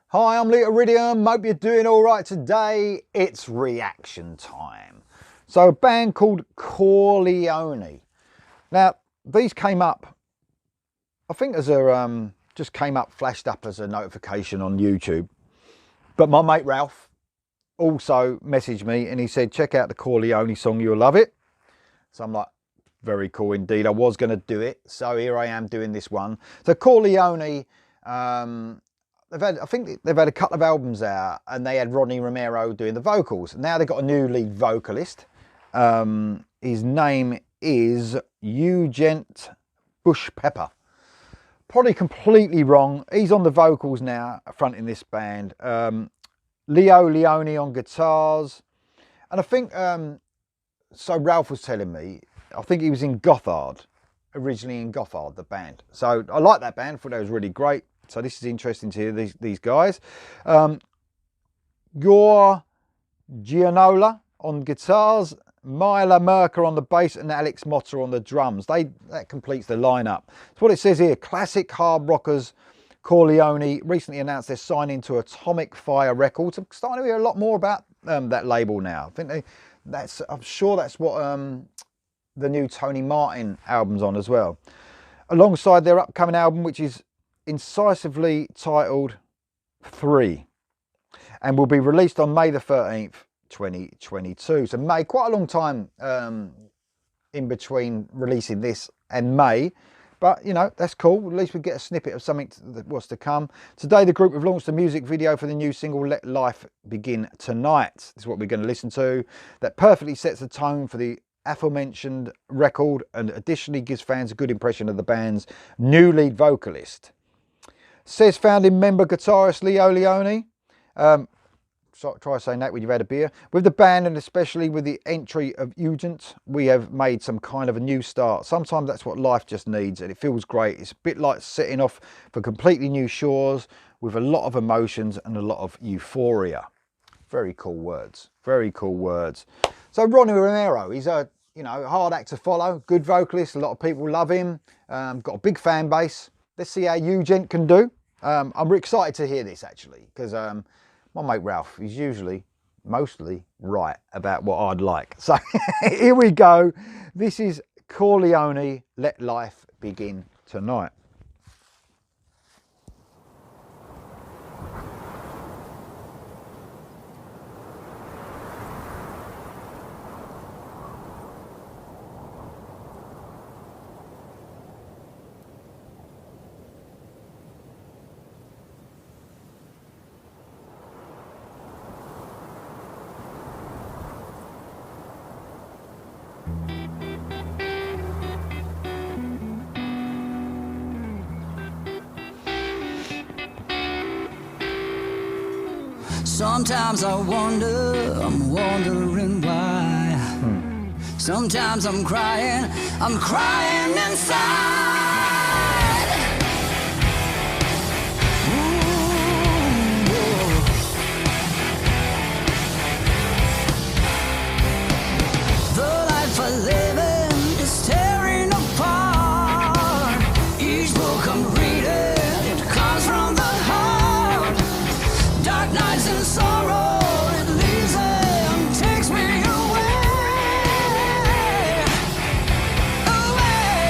Hi, I'm Lee Iridium. Hope you're doing all right today. It's reaction time. So a band called CoreLeoni. Now, these came up, I think as a, just came up, flashed up as a notification on YouTube. But my mate Ralph also messaged me and he said, check out the CoreLeoni song, you'll love it. So I'm like, very cool indeed. I was going to do it. So here I am doing this one. So CoreLeoni, I think they've had a couple of albums out and they had Rodney Romero doing the vocals. Now they've got a new lead vocalist. His name is Eugent Bush Pepper. Probably completely wrong. He's on the vocals now, fronting this band. Leo Leoni on guitars. And I think, so Ralph was telling me, I think he was in Gothard, originally in Gothard, the band. So I like that band, thought that was really great. So this is interesting to hear these guys. Gore Gianola on guitars, Myla Merker on the bass and Alex Motter on the drums. That completes the lineup. That's what it says here. Classic hard rockers. CoreLeoni recently announced they're signing to Atomic Fire Records. I'm starting to hear a lot more about that label now. I think I'm sure that's what the new Tony Martin album's on as well. Alongside their upcoming album, which is incisively titled 3 and will be released on May the 13th 2022. So May, quite a long time in between releasing this and May, but you know, that's cool. At least we get a snippet of something that was to come. Today the group have launched a music video for the new single Let Life Begin Tonight. This is what we're going to listen to. That perfectly sets the tone for the aforementioned record and additionally gives fans a good impression of the band's new lead vocalist. Says founding member guitarist Leo Leoni. So try saying that when you've had a beer. With the band and especially with the entry of Eugent, we have made some kind of a new start. Sometimes that's what life just needs and it feels great. It's a bit like setting off for completely new shores with a lot of emotions and a lot of euphoria. Very cool words. Very cool words. So Rodney Romero, he's a hard act to follow, good vocalist. A lot of people love him. Got a big fan base. Let's see how Eugent can do. I'm excited to hear this actually, because my mate Ralph is mostly right about what I'd like. So here we go. This is CoreLeoni, Let Life Begin Tonight. Sometimes I wonder, I'm wondering why. Sometimes I'm crying inside. Ooh. The life I live in is tearing apart. Each book I'm reading, it comes from the heart. Dark nights and sorrow, it leaves and takes me away, away.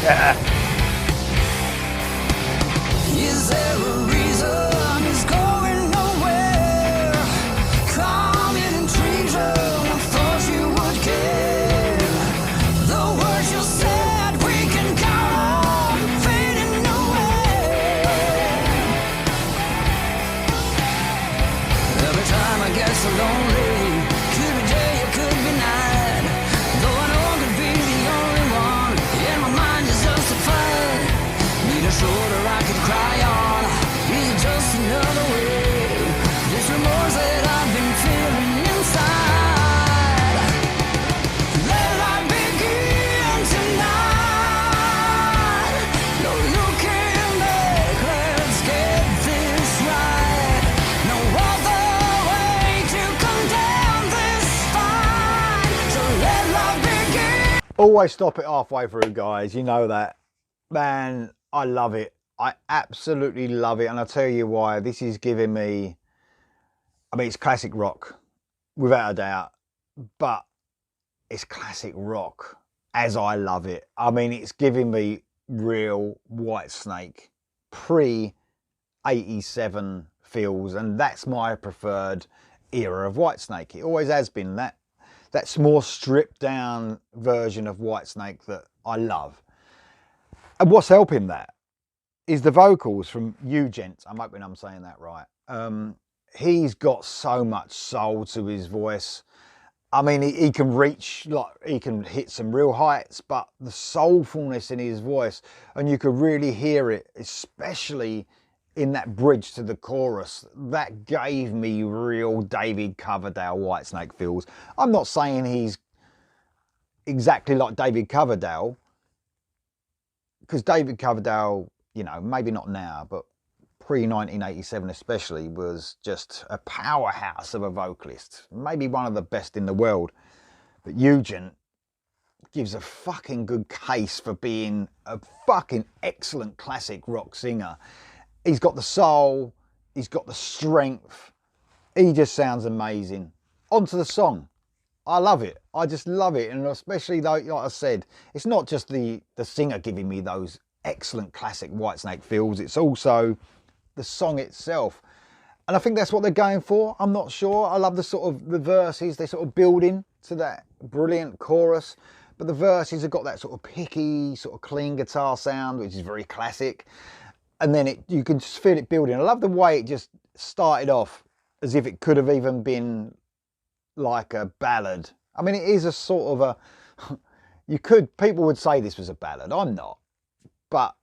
Is there a reason it's going nowhere? Calm and intrigued, I thought you would care. The words you said we can count on fading away. Every time I get so lonely, could be day or could be night. Though I know I could be the only one, and my mind is justified. Need a shoulder I could cry on. Is it just another way? This remorse that I've been feeling inside. Let life begin tonight. No looking back, let's get this right. No other way to condemn this fight. So let life begin. Always stop it halfway through, guys. You know that. Man, I love it. I absolutely love it. And I'll tell you why. This is giving me, I mean, it's classic rock, without a doubt. But it's classic rock as I love it. I mean, it's giving me real Whitesnake pre-87 feels. And that's my preferred era of Whitesnake. It always has been that. That's more stripped down version of Whitesnake that I love. And what's helping that is the vocals from Eugent. I'm hoping I'm saying that right. He's got so much soul to his voice. I mean, he can reach, like, he can hit some real heights, but the soulfulness in his voice, and you could really hear it, especially in that bridge to the chorus. That gave me real David Coverdale Whitesnake feels. I'm not saying he's exactly like David Coverdale, because David Coverdale, you know, maybe not now, but pre-1987 especially, was just a powerhouse of a vocalist. Maybe one of the best in the world. But Eugent gives a fucking good case for being a fucking excellent classic rock singer. He's got the soul, he's got the strength. He just sounds amazing. On to the song. I love it. I just love it. And especially though, like I said, it's not just the singer giving me those excellent classic Whitesnake feels. It's also the song itself. And I think that's what they're going for. I'm not sure. I love the sort of the verses. They sort of build in to that brilliant chorus. But the verses have got that sort of picky, sort of clean guitar sound, which is very classic. And then you can just feel it building. I love the way it just started off as if it could have even been like a ballad. I mean, it is a sort of a, people would say this was a ballad. I'm not, but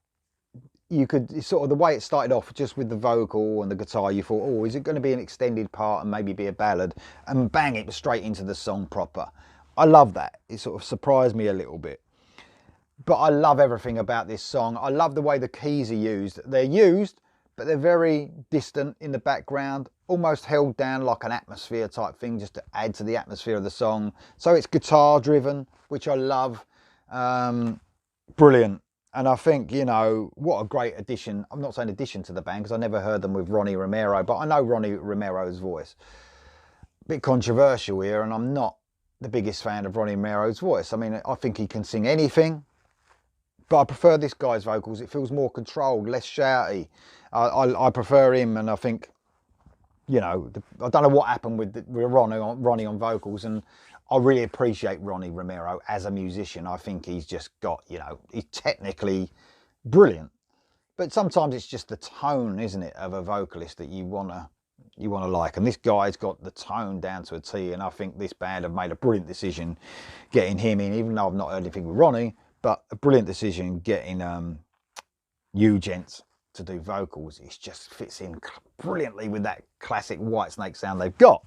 you could sort of, the way it started off just with the vocal and the guitar, you thought, oh, is it going to be an extended part and maybe be a ballad? And bang, it was straight into the song proper. I love that. It sort of surprised me a little bit. But I love everything about this song. I love the way the keys are used. They're used, but they're very distant in the background, almost held down like an atmosphere type thing, just to add to the atmosphere of the song. So it's guitar driven, which I love. Brilliant. And I think, you know, what a great addition. I'm not saying addition to the band, because I never heard them with Ronnie Romero, but I know Ronnie Romero's voice. Bit controversial here, and I'm not the biggest fan of Ronnie Romero's voice. I mean, I think he can sing anything, but I prefer this guy's vocals. It feels more controlled, less shouty. I prefer him, and I think, you know, I don't know what happened with Ronnie on vocals, and I really appreciate Ronnie Romero as a musician. I think he's just got, you know, he's technically brilliant, but sometimes it's just the tone, isn't it, of a vocalist that you wanna like. And this guy's got the tone down to a T, and I think this band have made a brilliant decision getting him in, even though I've not heard anything with Ronnie, but a brilliant decision getting Eugent to do vocals. It just fits in brilliantly with that classic Whitesnake sound they've got.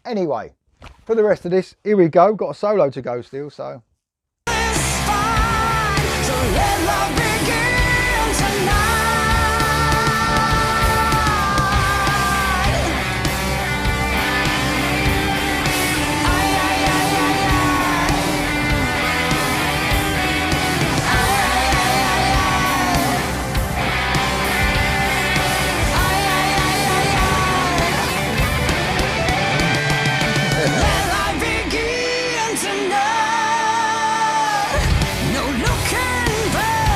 Anyway, for the rest of this, here we go. Got a solo to go still, so. No looking back.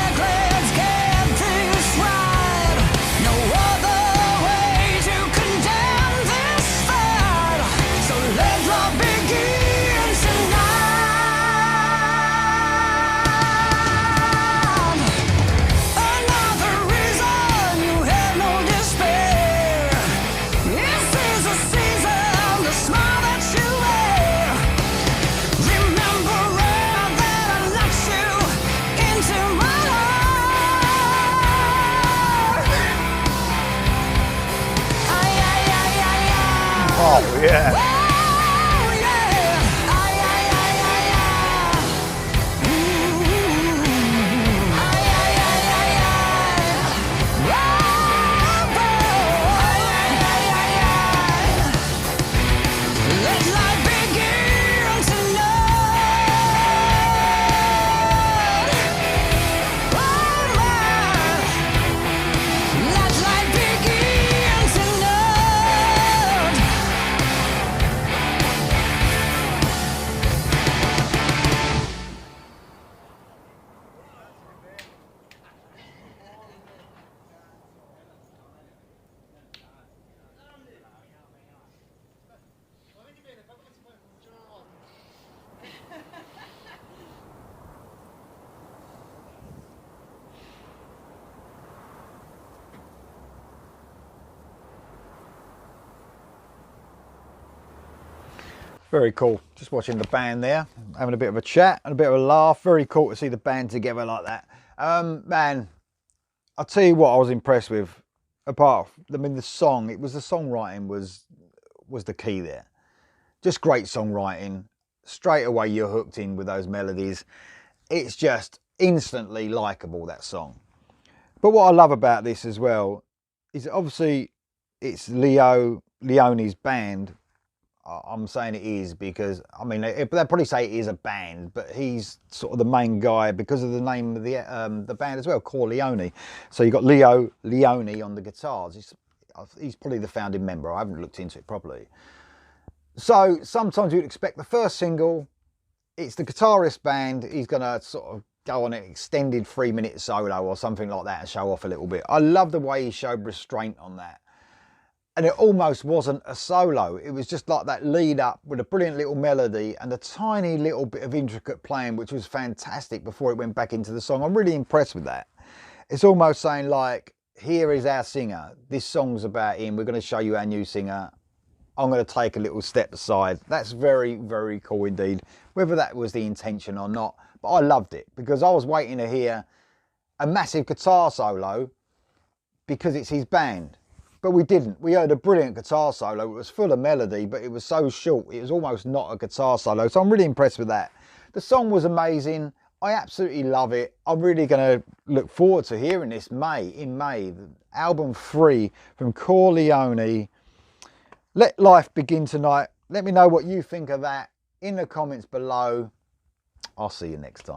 Very cool. Just watching the band there, having a bit of a chat and a bit of a laugh. Very cool to see the band together like that. Man, I'll tell you what I was impressed with. Apart from, I mean, the song, the songwriting was the key there. Just great songwriting. Straight away you're hooked in with those melodies. It's just instantly likable, that song. But what I love about this as well is obviously it's Leoni's band. I'm saying it is because, I mean, they'll probably say it is a band, but he's sort of the main guy because of the name of the band as well, CoreLeoni. So you've got Leoni on the guitars. He's probably the founding member. I haven't looked into it properly. So sometimes you'd expect the first single, it's the guitarist band, he's going to sort of go on an extended 3-minute solo or something like that and show off a little bit. I love the way he showed restraint on that. And it almost wasn't a solo. It was just like that lead up with a brilliant little melody and a tiny little bit of intricate playing, which was fantastic before it went back into the song. I'm really impressed with that. It's almost saying like, here is our singer. This song's about him. We're going to show you our new singer. I'm going to take a little step aside. That's very, very cool indeed. Whether that was the intention or not, but I loved it because I was waiting to hear a massive guitar solo because it's his band. But we didn't. We heard a brilliant guitar solo. It was full of melody, but it was so short. It was almost not a guitar solo. So I'm really impressed with that. The song was amazing. I absolutely love it. I'm really going to look forward to hearing this in May. Album 3 from CoreLeoni. Let Life Begin Tonight. Let me know what you think of that in the comments below. I'll see you next time.